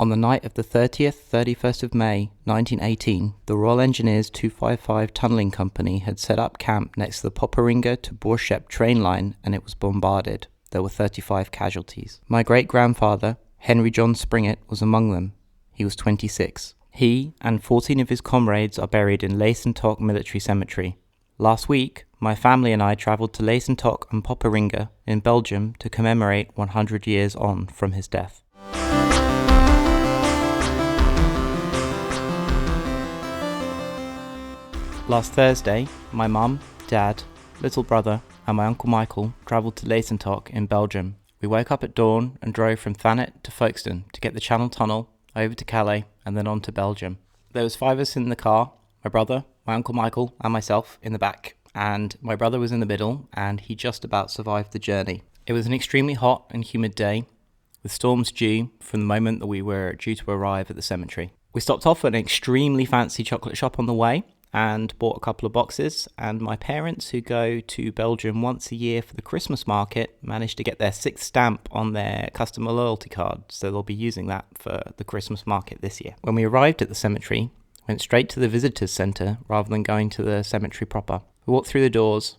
On the night of the 30th, 31st of May, 1918, the Royal Engineers 255 Tunnelling Company had set up camp next to the Poperinghe to Borshep train line, and it was bombarded. There were 35 casualties. My great-grandfather, Henry John Springett, was among them. He was 26. He and 14 of his comrades are buried in Leysentok Military Cemetery. Last week, my family and I travelled to Leysentok and Poperinghe in Belgium to commemorate 100 years on from his death. Last Thursday, my mum, dad, little brother and my uncle Michael travelled to Leysentok in Belgium. We woke up at dawn and drove from Thanet to Folkestone to get the Channel Tunnel, over to Calais and then on to Belgium. There was 5 of us in the car, my brother, my uncle Michael and myself in the back, and my brother was in the middle and he just about survived the journey. It was an extremely hot and humid day with storms due from the moment that we were due to arrive at the cemetery. We stopped off at an extremely fancy chocolate shop on the way and bought a couple of boxes, and my parents, who go to Belgium once a year for the Christmas market, managed to get their 6th stamp on their customer loyalty card, so they'll be using that for the Christmas market this year. When we arrived at the cemetery, went straight to the visitors centre rather than going to the cemetery proper. We walked through the doors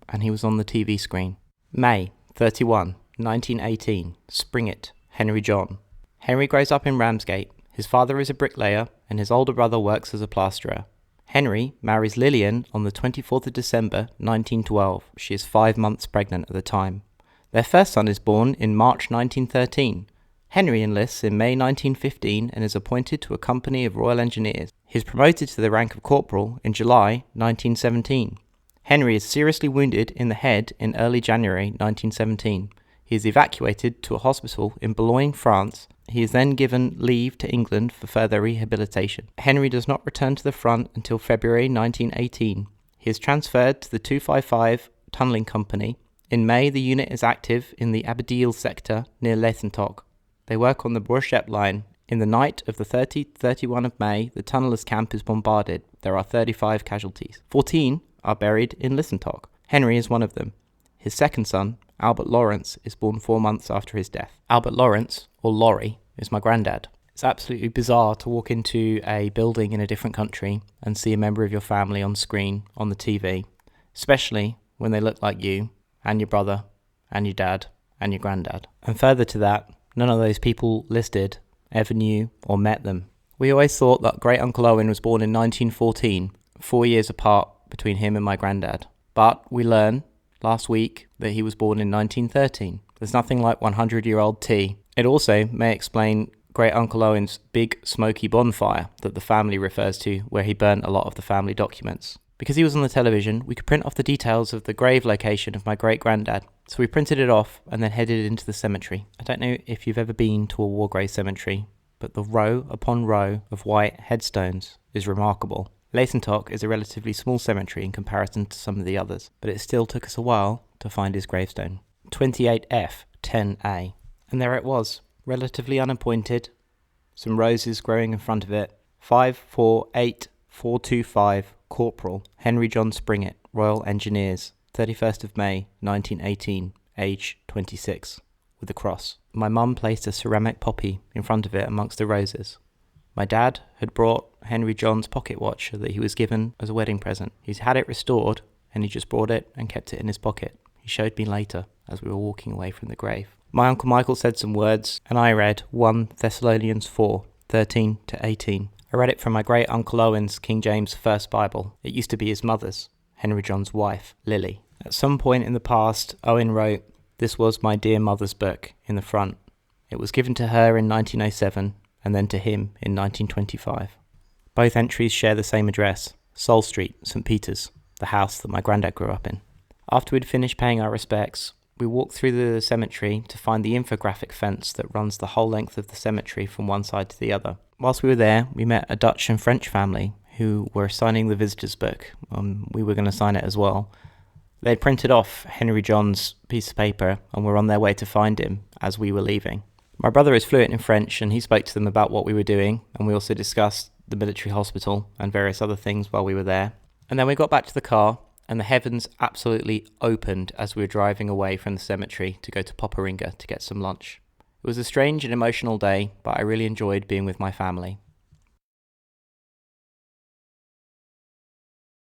and he was on the TV screen. May 31, 1918, Springett, Henry John. Henry grows up in Ramsgate. His father is a bricklayer and his older brother works as a plasterer. Henry marries Lillian on the 24th of December 1912. She is 5 months pregnant at the time. Their first son is born in March 1913. Henry enlists in May 1915 and is appointed to a company of Royal Engineers. He is promoted to the rank of corporal in July 1917. Henry is seriously wounded in the head in early January 1917. He is evacuated to a hospital in Boulogne, France. He is then given leave to England for further rehabilitation. Henry does not return to the front until February 1918. He is transferred to the 255 Tunnelling Company. In May, the unit is active in the Abadeel sector near Leysentok. They work on the Borshep line. In the night of the 30-31 of May, the tunnellers' camp is bombarded. There are 35 casualties. 14 are buried in Leysentok. Henry is one of them. His second son, Albert Lawrence, is born 4 months after his death. Albert Lawrence, or Laurie, is my granddad. It's absolutely bizarre to walk into a building in a different country and see a member of your family on screen on the TV, especially when they look like you and your brother and your dad and your granddad. And further to that, none of those people listed ever knew or met them. We always thought that Great Uncle Owen was born in 1914, 4 years apart between him and my granddad. But we learn last week that he was born in 1913. There's nothing like 100-year-old tea. It also may explain Great Uncle Owen's big smoky bonfire that the family refers to, where he burnt a lot of the family documents. Because he was on the television, we could print off the details of the grave location of my great-granddad. So we printed it off and then headed into the cemetery. I don't know if you've ever been to a war grave cemetery, but the row upon row of white headstones is remarkable. Leysentok is a relatively small cemetery in comparison to some of the others, but it still took us a while to find his gravestone. 28F 10A. And there it was, relatively unappointed, some roses growing in front of it. 548425 Corporal Henry John Springett, Royal Engineers, 31st of May 1918, age 26, with a cross. My mum placed a ceramic poppy in front of it amongst the roses. My dad had brought Henry John's pocket watch that he was given as a wedding present. He's had it restored and he just brought it and kept it in his pocket. He showed me later as we were walking away from the grave. My uncle Michael said some words and I read 1 Thessalonians 4, 13 to 18. I read it from my great Uncle Owen's King James First Bible. It used to be his mother's, Henry John's wife, Lily. At some point in the past, Owen wrote, "This was my dear mother's book," in the front. It was given to her in 1907 and then to him in 1925. Both entries share the same address, Sol Street, St. Peter's, the house that my granddad grew up in. After we'd finished paying our respects, we walked through the cemetery to find the infographic fence that runs the whole length of the cemetery from one side to the other. Whilst we were there, we met a Dutch and French family who were signing the visitor's book. We were going to sign it as well. They'd printed off Henry John's piece of paper and were on their way to find him as we were leaving. My brother is fluent in French and he spoke to them about what we were doing, and we also discussed the military hospital and various other things while we were there. And then we got back to the car and the heavens absolutely opened as we were driving away from the cemetery to go to Poperinghe to get some lunch. It It was a strange and emotional day, but I really enjoyed being with my family.